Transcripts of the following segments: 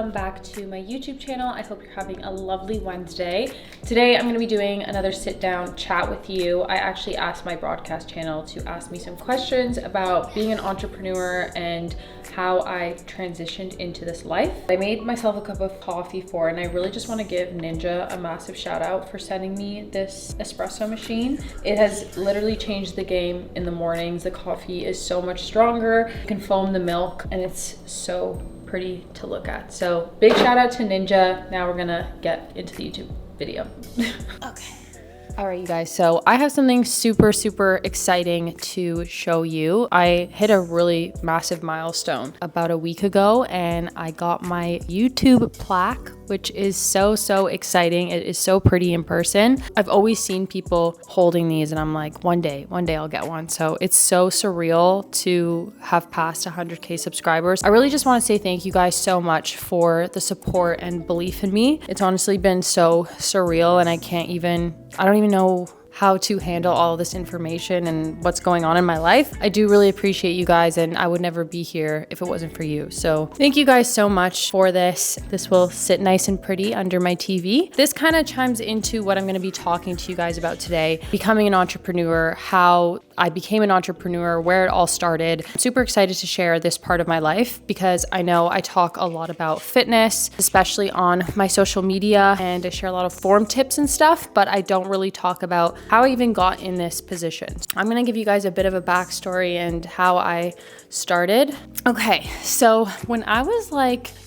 welcome back to my YouTube channel. I hope you're having a lovely Wednesday. Today I'm going to be doing another sit down chat with you. I actually asked my broadcast channel to ask me some questions about being an entrepreneur and how I transitioned into this life. I made myself a cup of coffee and I really just want to give Ninja a massive shout out for sending me this espresso machine. It has literally changed the game in the mornings. The coffee is so much stronger. You can foam the milk and it's so pretty to look at. So big shout out to Ninja. Now we're gonna get into the YouTube video. Okay. All right, you guys, so I have something super exciting to show you. I hit a really massive milestone about a week ago and I got my YouTube plaque, which is so exciting. It is so pretty in person. I've always seen people holding these and I'm like, one day I'll get one. So it's so surreal to have passed 100K subscribers. I really just want to say thank you guys so much for the support and belief in me. It's honestly been so surreal and I don't even know how to handle all this information and what's going on in my life. I do really appreciate you guys and I would never be here if it wasn't for you. So thank you guys so much for this. This will sit nice and pretty under my TV. This kind of chimes into what I'm going to be talking to you guys about today, becoming an entrepreneur, how I became an entrepreneur, where it all started. I'm super excited to share this part of my life because I know I talk a lot about fitness, especially on my social media, and I share a lot of form tips and stuff, but I don't really talk about how I even got in this position. I'm gonna give you guys a bit of a backstory and how I started. Okay, so when I was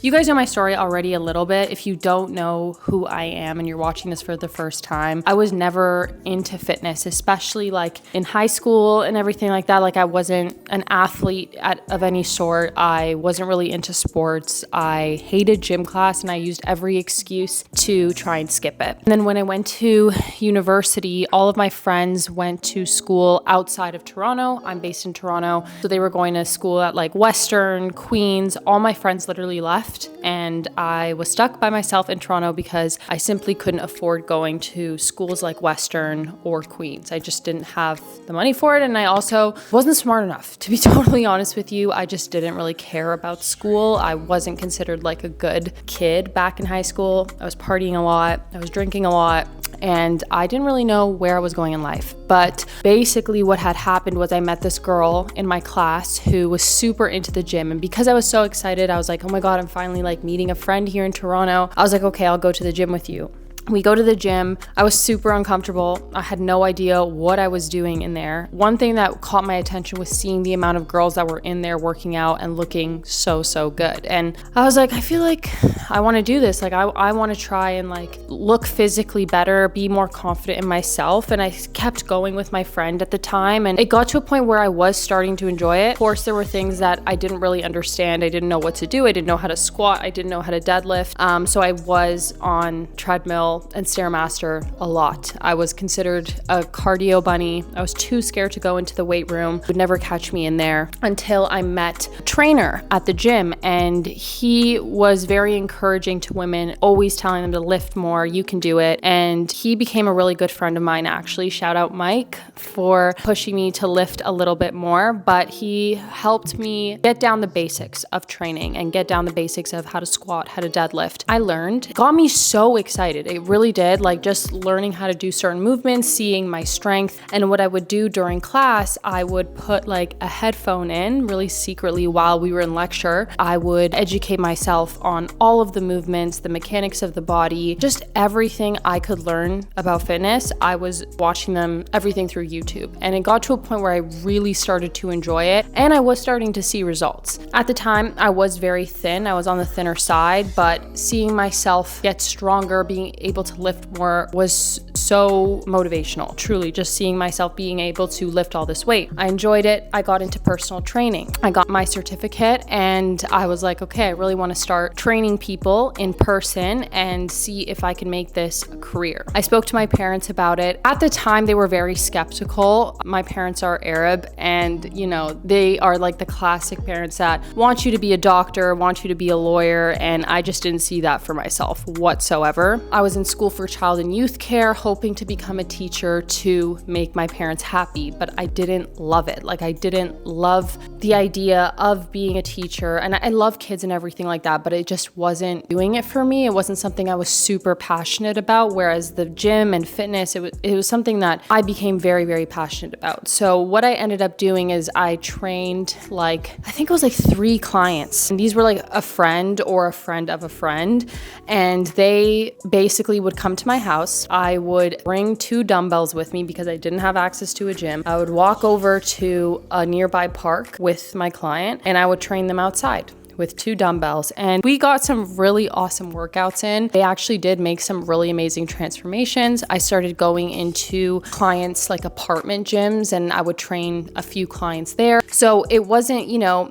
you guys know my story already a little bit. If you don't know who I am and you're watching this for the first time, I was never into fitness, especially in high school and everything like that. I wasn't an athlete of any sort. I wasn't really into sports. I hated gym class and I used every excuse to try and skip it. And then when I went to university, all of my friends went to school outside of Toronto. I'm based in Toronto. So they were going to school at Western, Queens. All my friends literally left and I was stuck by myself in Toronto because I simply couldn't afford going to schools like Western or Queens. I just didn't have the money for it. And I also wasn't smart enough, to be totally honest with you. I just didn't really care about school. I wasn't considered a good kid back in high school. I was partying a lot. I was drinking a lot. And I didn't really know where I was going in life. But basically what had happened was I met this girl in my class who was super into the gym. And because I was so excited, I was like, oh my God, I'm finally meeting a friend here in Toronto. I was like, okay, I'll go to the gym with you. We go to the gym. I was super uncomfortable. I had no idea what I was doing in there. One thing that caught my attention was seeing the amount of girls that were in there working out and looking so good. And I was like, I feel like I want to do this. I want to try and look physically better, be more confident in myself. And I kept going with my friend at the time. And it got to a point where I was starting to enjoy it. Of course, there were things that I didn't really understand. I didn't know what to do. I didn't know how to squat. I didn't know how to deadlift. So I was on treadmill and Stairmaster a lot. I was considered a cardio bunny. I was too scared to go into the weight room. Would never catch me in there until I met a trainer at the gym, and he was very encouraging to women, always telling them to lift more, you can do it. And he became a really good friend of mine, actually. Shout out Mike for pushing me to lift a little bit more, but he helped me get down the basics of training and get down the basics of how to squat, how to deadlift. I learned, got me so excited. It really did. Just learning how to do certain movements, seeing my strength. And what I would do during class, I would put a headphone in really secretly while we were in lecture. I would educate myself on all of the movements, the mechanics of the body, just everything I could learn about fitness. I was watching them, everything through YouTube. And it got to a point where I really started to enjoy it and I was starting to see results. At the time, I was very thin. I was on the thinner side, but seeing myself get stronger, being able to lift more was so motivational. Truly, just seeing myself being able to lift all this weight. I enjoyed it. I got into personal training. I got my certificate and I was like, okay, I really want to start training people in person and see if I can make this a career. I spoke to my parents about it. At the time, they were very skeptical. My parents are Arab and, they are the classic parents that want you to be a doctor, want you to be a lawyer, and I just didn't see that for myself whatsoever. I was in school for child and youth care, hoping to become a teacher to make my parents happy, but I didn't love it. Like I didn't love the idea of being a teacher, and I love kids and everything like that, but it just wasn't doing it for me. It wasn't something I was super passionate about, whereas the gym and fitness, it was something that I became very, very passionate about. So what I ended up doing is I trained I think it was 3 clients, and these were like a friend or a friend of a friend, and they basically would come to my house. I would bring 2 dumbbells with me because I didn't have access to a gym. I would walk over to a nearby park with my client and I would train them outside with 2 dumbbells. And we got some really awesome workouts in. They actually did make some really amazing transformations. I started going into clients' apartment gyms, and I would train a few clients there. So it wasn't,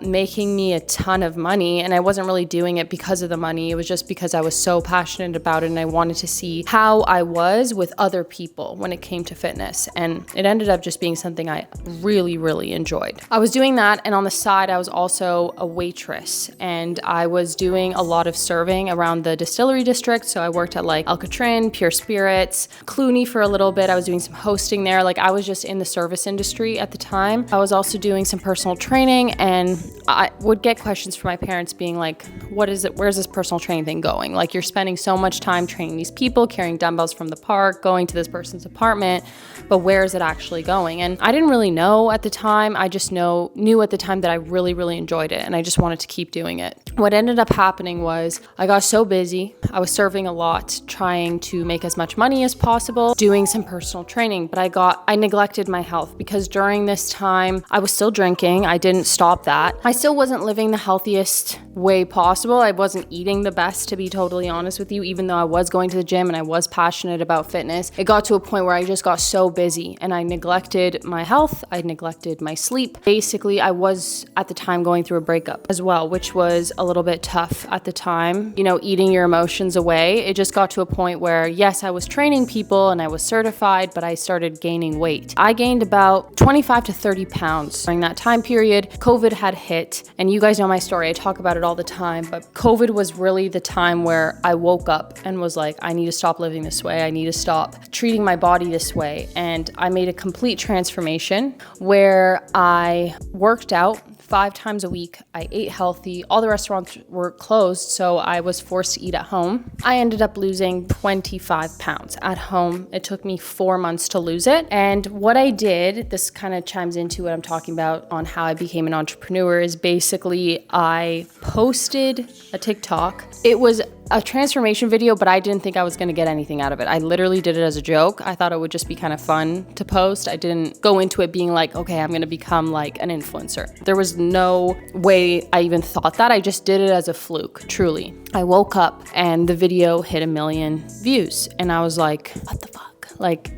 making me a ton of money, and I wasn't really doing it because of the money. It was just because I was so passionate about it and I wanted to see how I was with other people when it came to fitness. And it ended up just being something I really, really enjoyed. I was doing that, and on the side, I was also a waitress. And I was doing a lot of serving around the distillery district. So I worked at El Catrin, Pure Spirits, Clooney for a little bit. I was doing some hosting there. I was just in the service industry at the time. I was also doing some personal training, and I would get questions from my parents being like, what is it? Where's this personal training thing going? You're spending so much time training these people, carrying dumbbells from the park, going to this person's apartment, but where is it actually going? And I didn't really know at the time. I just knew at the time that I really, really enjoyed it, and I just wanted to keep doing it. What ended up happening was I got so busy. I was serving a lot, trying to make as much money as possible, doing some personal training, but I neglected my health because during this time I was still drinking. I didn't stop that. I still wasn't living the healthiest way possible. I wasn't eating the best, to be totally honest with you, even though I was going to the gym and I was passionate about fitness. It got to a point where I just got so busy and I neglected my health. I neglected my sleep. Basically, I was at the time going through a breakup as well, which was a little bit tough at the time, eating your emotions away. It just got to a point where, yes, I was training people and I was certified, but I started gaining weight. I gained about 25 to 30 pounds during that time period. COVID had hit, and you guys know my story. I talk about it all the time, but COVID was really the time where I woke up and was like, I need to stop living this way. I need to stop treating my body this way. And I made a complete transformation where I worked out 5 times a week. I ate healthy. All the restaurants were closed, so I was forced to eat at home. I ended up losing 25 pounds at home. It took me 4 months to lose it. And what I did, this kind of chimes into what I'm talking about on how I became an entrepreneur, is basically I posted a TikTok. It was a transformation video, but I didn't think I was going to get anything out of it. I literally did it as a joke. I thought it would just be kind of fun to post. I didn't go into it being like, okay, I'm going to become an influencer. There was no way I even thought that. I just did it as a fluke, truly. I woke up and the video hit 1 million views, and I was like, what the fuck?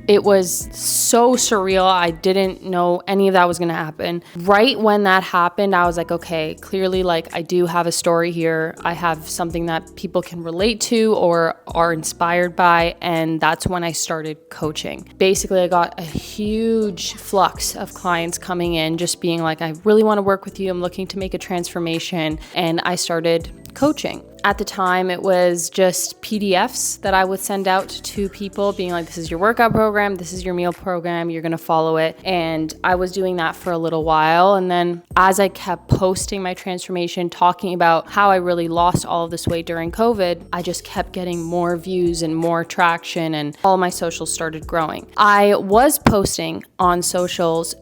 It was so surreal. I didn't know any of that was going to happen. Right when that happened, I was like, okay, clearly, I do have a story here. I have something that people can relate to or are inspired by. And that's when I started coaching. Basically, I got a huge flux of clients coming in, just being like, I really want to work with you. I'm looking to make a transformation. And I started coaching. At the time, it was just PDFs that I would send out to people being like, this is your workout program, this is your meal program, you're gonna follow it. And I was doing that for a little while. And then as I kept posting my transformation, talking about how I really lost all of this weight during COVID, I just kept getting more views and more traction, and all my socials started growing. I was posting on socials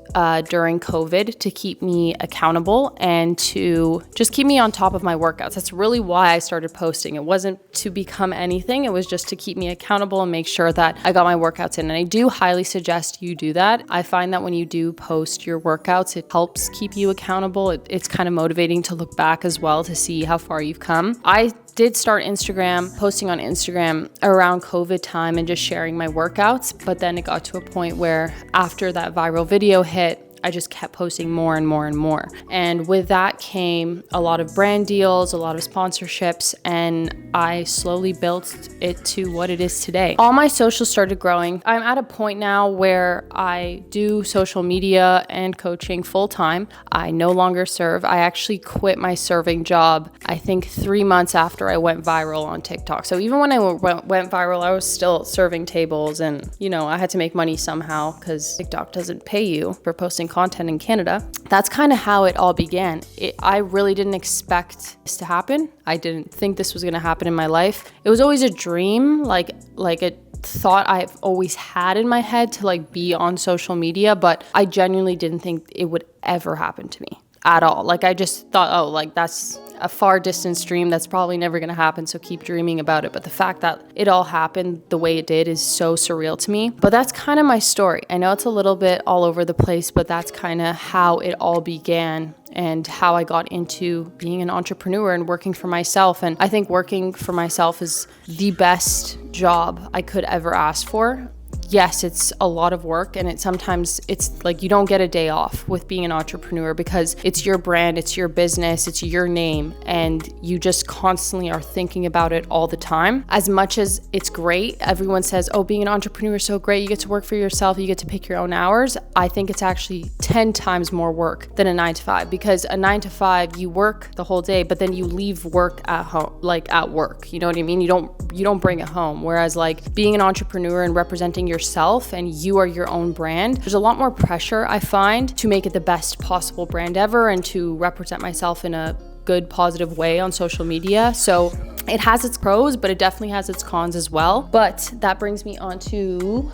during COVID to keep me accountable and to just keep me on top of my workouts. That's really why I started posting. It wasn't to become anything. It was just to keep me accountable and make sure that I got my workouts in. And I do highly suggest you do that. I find that when you do post your workouts, it helps keep you accountable. It's kind of motivating to look back as well to see how far you've come. I did start posting on Instagram around COVID time and just sharing my workouts. But then it got to a point where after that viral video hit, I just kept posting more and more and more. And with that came a lot of brand deals, a lot of sponsorships, and I slowly built it to what it is today. All my socials started growing. I'm at a point now where I do social media and coaching full time. I no longer serve. I actually quit my serving job, I think 3 months after I went viral on TikTok. So even when I went viral, I was still serving tables, and I had to make money somehow because TikTok doesn't pay you for posting content in Canada. That's kind of how it all began. I really didn't expect this to happen. I didn't think this was going to happen in my life. It was always a dream, like a thought I've always had in my head to like be on social media, but I genuinely didn't think it would ever happen to me at all. Like I just thought, oh, like that's a far distant dream that's probably never going to happen, so keep dreaming about it. But the fact that it all happened the way it did is so surreal to me. But that's kind of my story. I know it's a little bit all over the place, but that's kind of how it all began and how I got into being an entrepreneur and working for myself. And I think working for myself is the best job I could ever ask for. Yes, it's a lot of work, and sometimes it's like you don't get a day off with being an entrepreneur because it's your brand, it's your business, it's your name, and you just constantly are thinking about it all the time. As much as it's great, everyone says, oh, being an entrepreneur is so great, you get to work for yourself, you get to pick your own hours. I think it's actually 10 times more work than a 9-to-5, because a 9-to-5, you work the whole day, but then you leave work at home, like at work, you know what I mean? You don't bring it home. Whereas like being an entrepreneur and representing yourself, and you are your own brand, there's a lot more pressure, I find, to make it the best possible brand ever and to represent myself in a good, positive way on social media. So it has its pros, but it definitely has its cons as well. But that brings me on to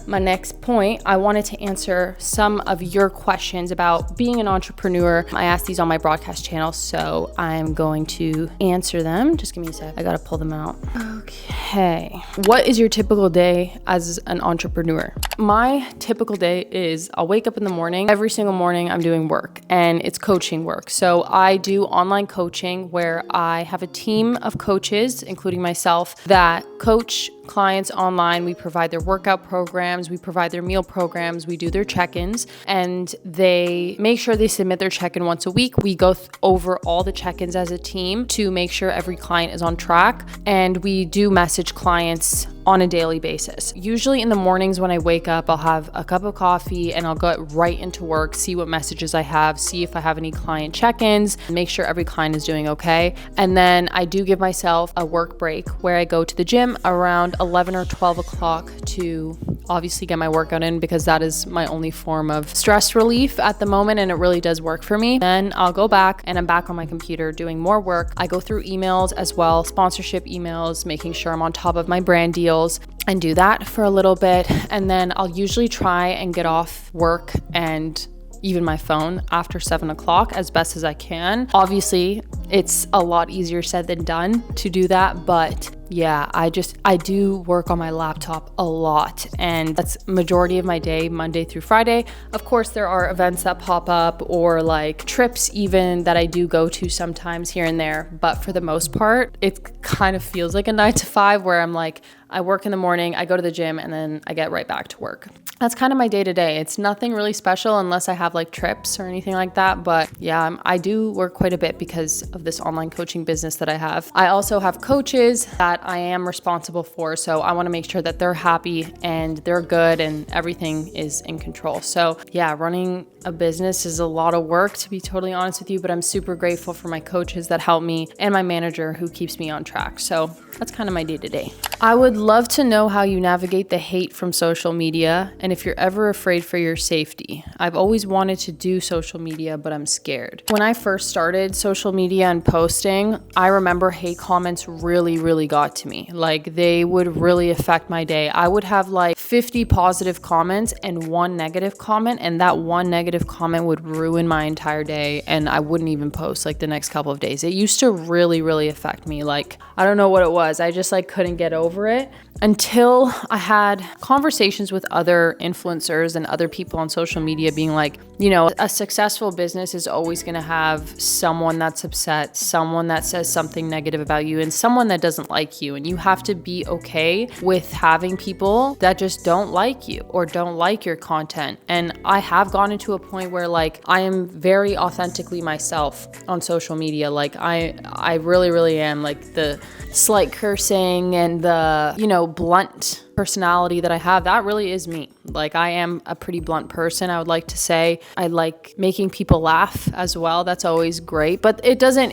my next point. I wanted to answer some of your questions about being an entrepreneur. I asked these on my broadcast channel, so I'm going to answer them. Just give me a sec. I gotta pull them out. Okay. What is your typical day as an entrepreneur? My typical day is I'll wake up in the morning. Every single morning I'm doing work, and it's coaching work. So I do online coaching where I have a team of coaches, including myself, that coach clients online. We provide their workout programs, we provide their meal programs, we do their check-ins, and they make sure they submit their check-in once a week. We go over all the check-ins as a team to make sure every client is on track, and we do message clients on a daily basis. Usually in the mornings when I wake up, I'll have a cup of coffee and I'll go right into work, see what messages I have, see if I have any client check-ins, make sure every client is doing okay. And then I do give myself a work break where I go to the gym around 11 or 12 o'clock to obviously get my workout in, because that is my only form of stress relief at the moment, and it really does work for me. Then I'll go back and I'm back on my computer doing more work. I go through emails as well, sponsorship emails, making sure I'm on top of my brand deals, and do that for a little bit. And then I'll usually try and get off work and even my phone after 7 o'clock as best as I can. Obviously, it's a lot easier said than done to do that, but yeah, I do work on my laptop a lot, and that's majority of my day, Monday through Friday. Of course, there are events that pop up or like trips even that I do go to sometimes here and there, but for the most part, it kind of feels like a 9-to-5 where I'm like, I work in the morning, I go to the gym, and then I get right back to work. That's kind of my day-to-day. It's nothing really special unless I have like trips or anything like that. But yeah, I do work quite a bit because of this online coaching business that I have. I also have coaches that I am responsible for. So I want to make sure that they're happy and they're good and everything is in control. So yeah, running a business is a lot of work, to be totally honest with you, but I'm super grateful for my coaches that help me and my manager who keeps me on track. So that's kind of my day-to-day. I would love to know how you navigate the hate from social media and if you're ever afraid for your safety. I've always wanted to do social media, but I'm scared. When I first started social media and posting, I remember hate comments really got to me. Like they would really affect my day. I would have like 50 positive comments and one negative comment, and that one negative comment would ruin my entire day and I wouldn't even post like the next couple of days. It used to really affect me. Like, I don't know what it was. I just like couldn't get over it until I had conversations with other influencers and other people on social media being like, you know, a successful business is always going to have someone that's upset, someone that says something negative about you, and someone that doesn't like like you, and you have to be okay with having people that just don't like you or don't like your content. And I have gotten to a point where like I am very authentically myself on social media. Like I really am. Like the slight cursing and the, you know, blunt personality that I have, that really is me. Like I am a pretty blunt person, I would like to say. I like making people laugh as well. That's always great, but it doesn't,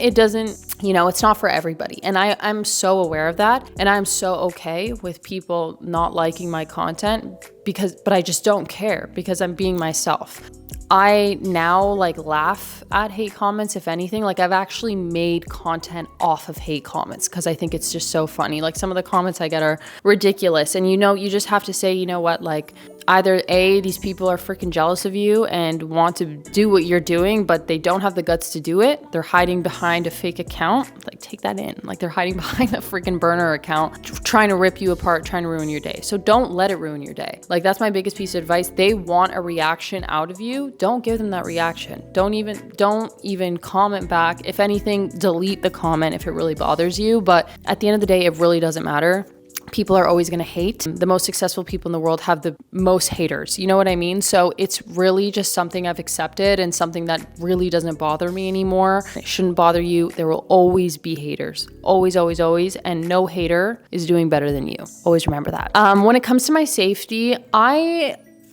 you know, it's not for everybody. And I'm so aware of that. And I'm so okay with people not liking my content but I just don't care because I'm being myself. I now like laugh at hate comments. If anything, like I've actually made content off of hate comments because I think it's just so funny. Like some of the comments I get are ridiculous. And you know, you just have to say, you know what, like either A, these people are freaking jealous of you and want to do what you're doing, but they don't have the guts to do it. They're hiding behind a fake account. Like take that in. Like they're hiding behind a freaking burner account, trying to rip you apart, trying to ruin your day. So don't let it ruin your day. Like that's my biggest piece of advice. They want a reaction out of you. Don't give them that reaction. Don't even comment back. If anything, delete the comment if it really bothers you. But at the end of the day, it really doesn't matter. People are always going to hate. The most successful people in the world have the most haters. You know what I mean? So it's really just something I've accepted and something that really doesn't bother me anymore. It shouldn't bother you. There will always be haters. Always, always, always. And no hater is doing better than you. Always remember that. When it comes to my safety,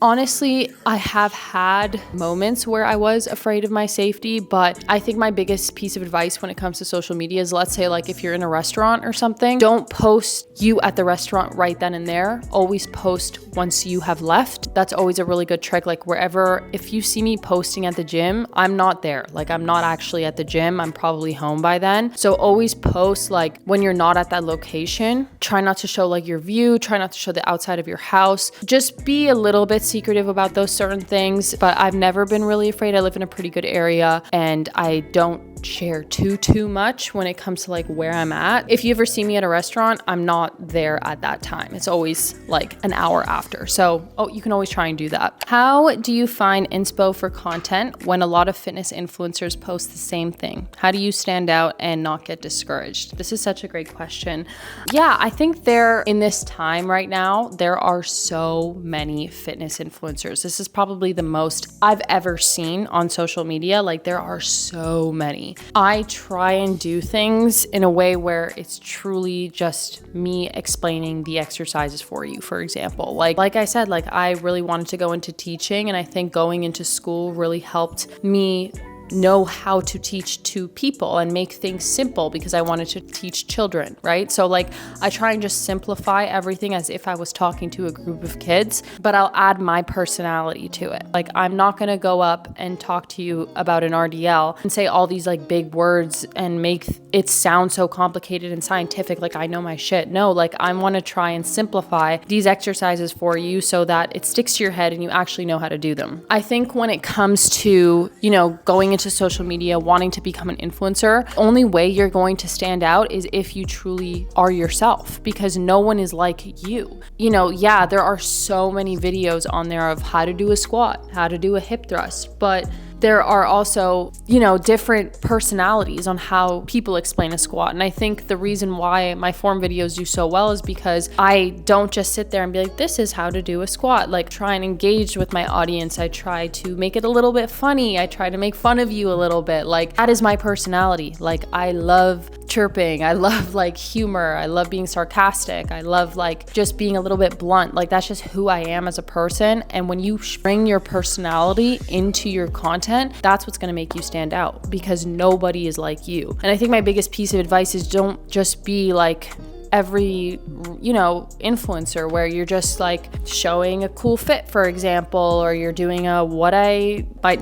honestly, I have had moments where I was afraid of my safety, but I think my biggest piece of advice when it comes to social media is, let's say like if you're in a restaurant or something, don't post you at the restaurant right then and there. Always post once you have left. That's always a really good trick. Like wherever, if you see me posting at the gym, I'm not there. Like I'm not actually at the gym. I'm probably home by then. So always post like when you're not at that location. Try not to show like your view. Try not to show the outside of your house. Just be a little bit secretive about those certain things, but I've never been really afraid. I live in a pretty good area and I don't share too much when it comes to like where I'm at. If you ever see me at a restaurant, I'm not there at that time. It's always like an hour after. So, you can always try and do that. How do you find inspo for content when a lot of fitness influencers post the same thing? How do you stand out and not get discouraged? This is such a great question. Yeah, I think in this time right now, there are so many fitness influencers. This is probably the most I've ever seen on social media. Like there are so many. I try and do things in a way where it's truly just me explaining the exercises for you, for example. Like I said, like I really wanted to go into teaching, and I think going into school really helped me know how to teach to people and make things simple because I wanted to teach children, right? So like I try and just simplify everything as if I was talking to a group of kids, but I'll add my personality to it. Like I'm not gonna go up and talk to you about an RDL and say all these like big words and make it sound so complicated and scientific like I know my shit. No, like I want to try and simplify these exercises for you so that it sticks to your head and you actually know how to do them. I think when it comes to, you know, going into social media, wanting to become an influencer, the only way you're going to stand out is if you truly are yourself, because no one is like you. You know, yeah, there are so many videos on there of how to do a squat, how to do a hip thrust, but there are also, you know, different personalities on how people explain a squat. And I think the reason why my form videos do so well is because I don't just sit there and be like, this is how to do a squat. Like try and engage with my audience. I try to make it a little bit funny. I try to make fun of you a little bit. Like that is my personality. Like I love chirping. I love like humor. I love being sarcastic. I love like just being a little bit blunt. Like that's just who I am as a person. And when you bring your personality into your content, that's what's going to make you stand out, because nobody is like you. And I think my biggest piece of advice is don't just be like every, you know, influencer where you're just like showing a cool fit, for example, or you're doing a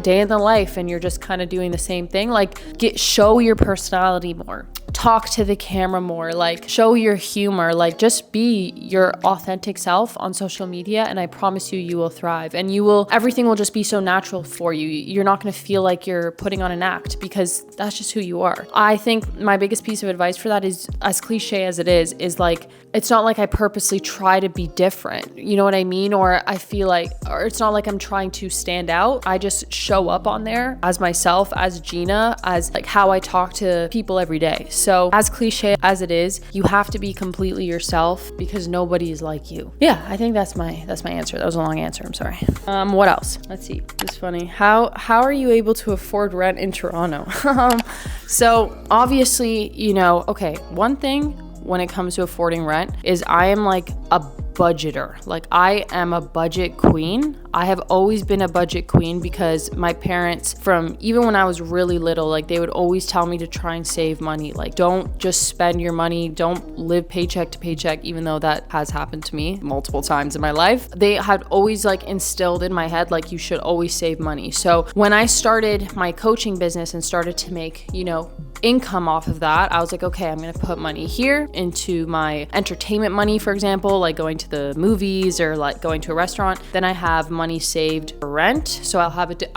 day in the life and you're just kind of doing the same thing. Like show your personality more. Talk to the camera more, like show your humor, like just be your authentic self on social media, and I promise you will thrive, and everything will just be so natural for you. You're not going to feel like you're putting on an act, because that's just who you are. I think my biggest piece of advice for that is, as cliche as it is like, it's not like I purposely try to be different, you know what I mean? Or it's not like I'm trying to stand out. I just show up on there as myself, as Gina, as like how I talk to people every day. So as cliche as it is, you have to be completely yourself because nobody is like you. Yeah, I think that's my answer. That was a long answer. I'm sorry. What else? Let's see. This is funny. How are you able to afford rent in Toronto? So obviously, okay, one thing when it comes to affording rent is I am like a budgeter. Like I am a budget queen. I have always been a budget queen because my parents, from even when I was really little, like they would always tell me to try and save money. Like don't just spend your money. Don't live paycheck to paycheck, even though that has happened to me multiple times in my life. They had always like instilled in my head, like you should always save money. So when I started my coaching business and started to make, income off of that, I was like, okay, I'm gonna put money here into my entertainment money, for example, like going to the movies or like going to a restaurant. Then I have money saved for rent, so I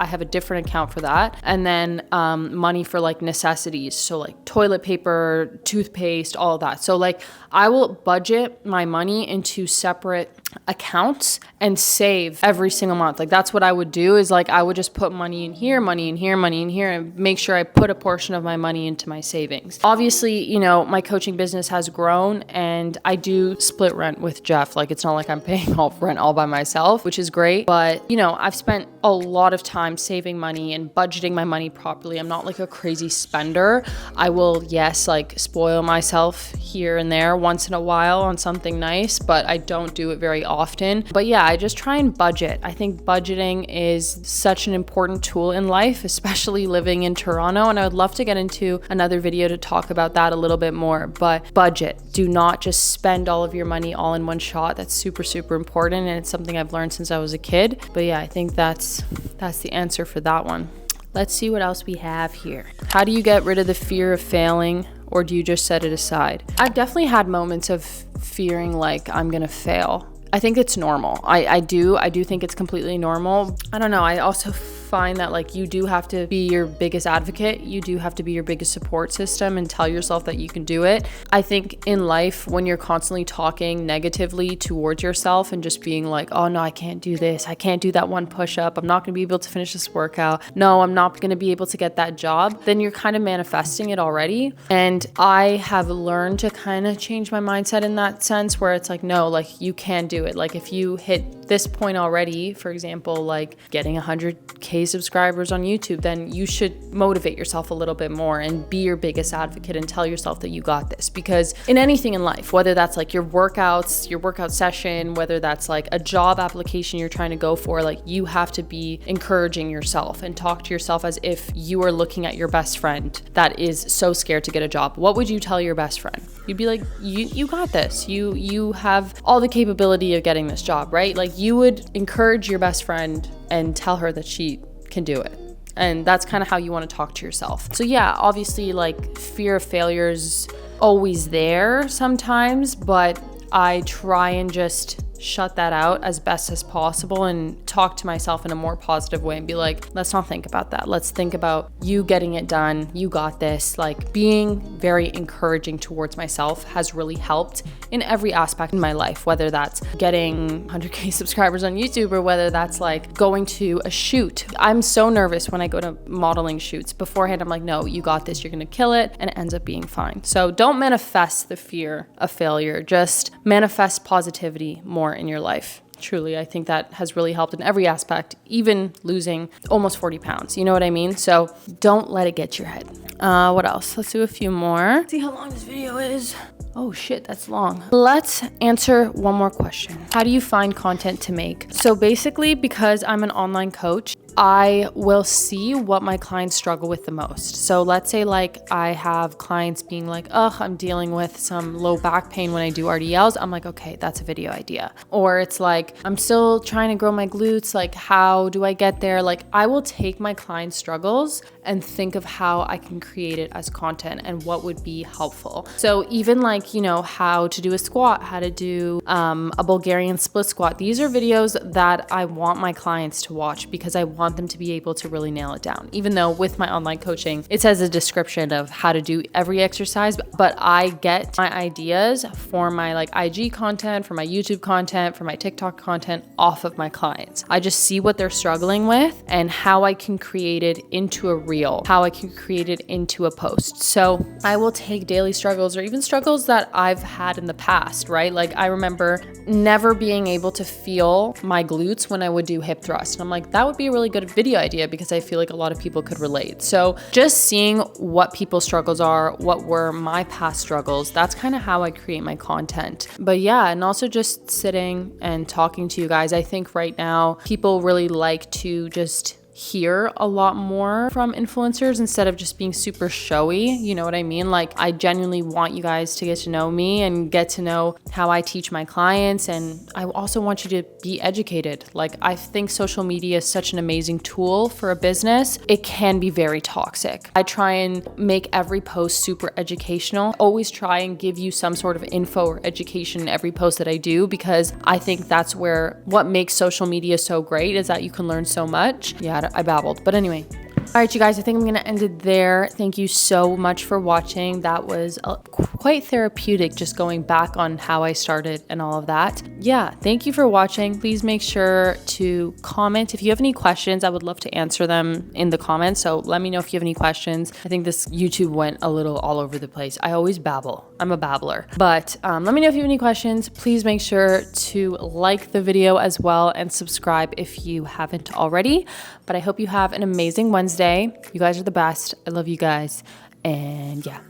have a different account for that, and then money for like necessities, so like toilet paper, toothpaste, all of that. So like I will budget my money into separate accounts and save every single month. Like that's what I would do, is like I would just put money in here, money in here, money in here, and make sure I put a portion of my money into my savings. Obviously, my coaching business has grown and I do split rent with Jeff. Like it's not like I'm paying all rent all by myself, which is great. But I've spent a lot of time saving money and budgeting my money properly. I'm not like a crazy spender. I will, yes, like spoil myself here and there once in a while on something nice, but I don't do it very often. But yeah, I just try and budget. I think budgeting is such an important tool in life, especially living in Toronto. And I would love to get into another video to talk about that a little bit more. But budget. Do not just spend all of your money all in one shot. That's super, super important. And it's something I've learned since I was a kid. But yeah, I think that's the answer for that one. Let's see what else we have here. How do you get rid of the fear of failing, or do you just set it aside? I've definitely had moments of fearing like I'm gonna fail. I think it's normal. I do think it's completely normal. I don't know. I also find that like you do have to be your biggest advocate. You do have to be your biggest support system and tell yourself that you can do it. I think in life, when you're constantly talking negatively towards yourself and just being like, oh no, I can't do this. I can't do that one push-up. I'm not gonna be able to finish this workout. No, I'm not gonna be able to get that job. Then you're kind of manifesting it already. And I have learned to kind of change my mindset in that sense, where it's like, no, like you can do it. Like if you hit this point already, for example, like getting 100K subscribers on YouTube, then you should motivate yourself a little bit more and be your biggest advocate and tell yourself that you got this. Because in anything in life, whether that's like your workouts, your workout session, whether that's like a job application you're trying to go for, like you have to be encouraging yourself and talk to yourself as if you are looking at your best friend that is so scared to get a job. What would you tell your best friend? You'd be like, you got this. You have all the capability of getting this job, right? Like you would encourage your best friend and tell her that she can do it. And that's kind of how you want to talk to yourself. So yeah, obviously like fear of failure is always there sometimes, but I try and just shut that out as best as possible and talk to myself in a more positive way and be like, let's not think about that. Let's think about you getting it done. You got this. Like being very encouraging towards myself has really helped in every aspect in my life, whether that's getting 100K subscribers on YouTube or whether that's like going to a shoot. I'm so nervous when I go to modeling shoots. Beforehand, I'm like, no, you got this. You're going to kill it. And it ends up being fine. So don't manifest the fear of failure. Just manifest positivity more in your life. Truly, I think that has really helped in every aspect, even losing almost 40 pounds. You know what I mean? So don't let it get your head. What else? Let's do a few more. See how long this video is. Oh shit, that's long. Let's answer one more question. How do you find content to make? So basically, because I'm an online coach, I will see what my clients struggle with the most. So let's say like I have clients being like, ugh, I'm dealing with some low back pain when I do RDLs. I'm like, okay, that's a video idea. Or it's like, I'm still trying to grow my glutes. Like, how do I get there? Like, I will take my client struggles and think of how I can create it as content and what would be helpful. So even like, how to do a squat, how to do a Bulgarian split squat. These are videos that I want my clients to watch because I want want them to be able to really nail it down. Even though with my online coaching, it says a description of how to do every exercise, but I get my ideas for my like IG content, for my YouTube content, for my TikTok content off of my clients. I just see what they're struggling with and how I can create it into a reel, how I can create it into a post. So I will take daily struggles or even struggles that I've had in the past, right? Like I remember never being able to feel my glutes when I would do hip thrust. And I'm like, that would be a really good video idea because I feel like a lot of people could relate. So just seeing what people's struggles are, what were my past struggles, that's kind of how I create my content. But yeah, and also just sitting and talking to you guys. I think right now people really like to just hear a lot more from influencers instead of just being super showy. You know what I mean? Like I genuinely want you guys to get to know me and get to know how I teach my clients. And I also want you to be educated. Like I think social media is such an amazing tool for a business. It can be very toxic. I try and make every post super educational. Always try and give you some sort of info or education in every post that I do, because I think that's where what makes social media so great is that you can learn so much. Yeah, I babbled. But anyway. All right, you guys, I think I'm going to end it there. Thank you so much for watching. That was quite therapeutic, just going back on how I started and all of that. Yeah, thank you for watching. Please make sure to comment. If you have any questions, I would love to answer them in the comments. So let me know if you have any questions. I think this YouTube went a little all over the place. I always babble. I'm a babbler. But let me know if you have any questions. Please make sure to like the video as well and subscribe if you haven't already. But I hope you have an amazing Wednesday. You guys are the best. I love you guys. And yeah,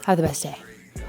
have the best day.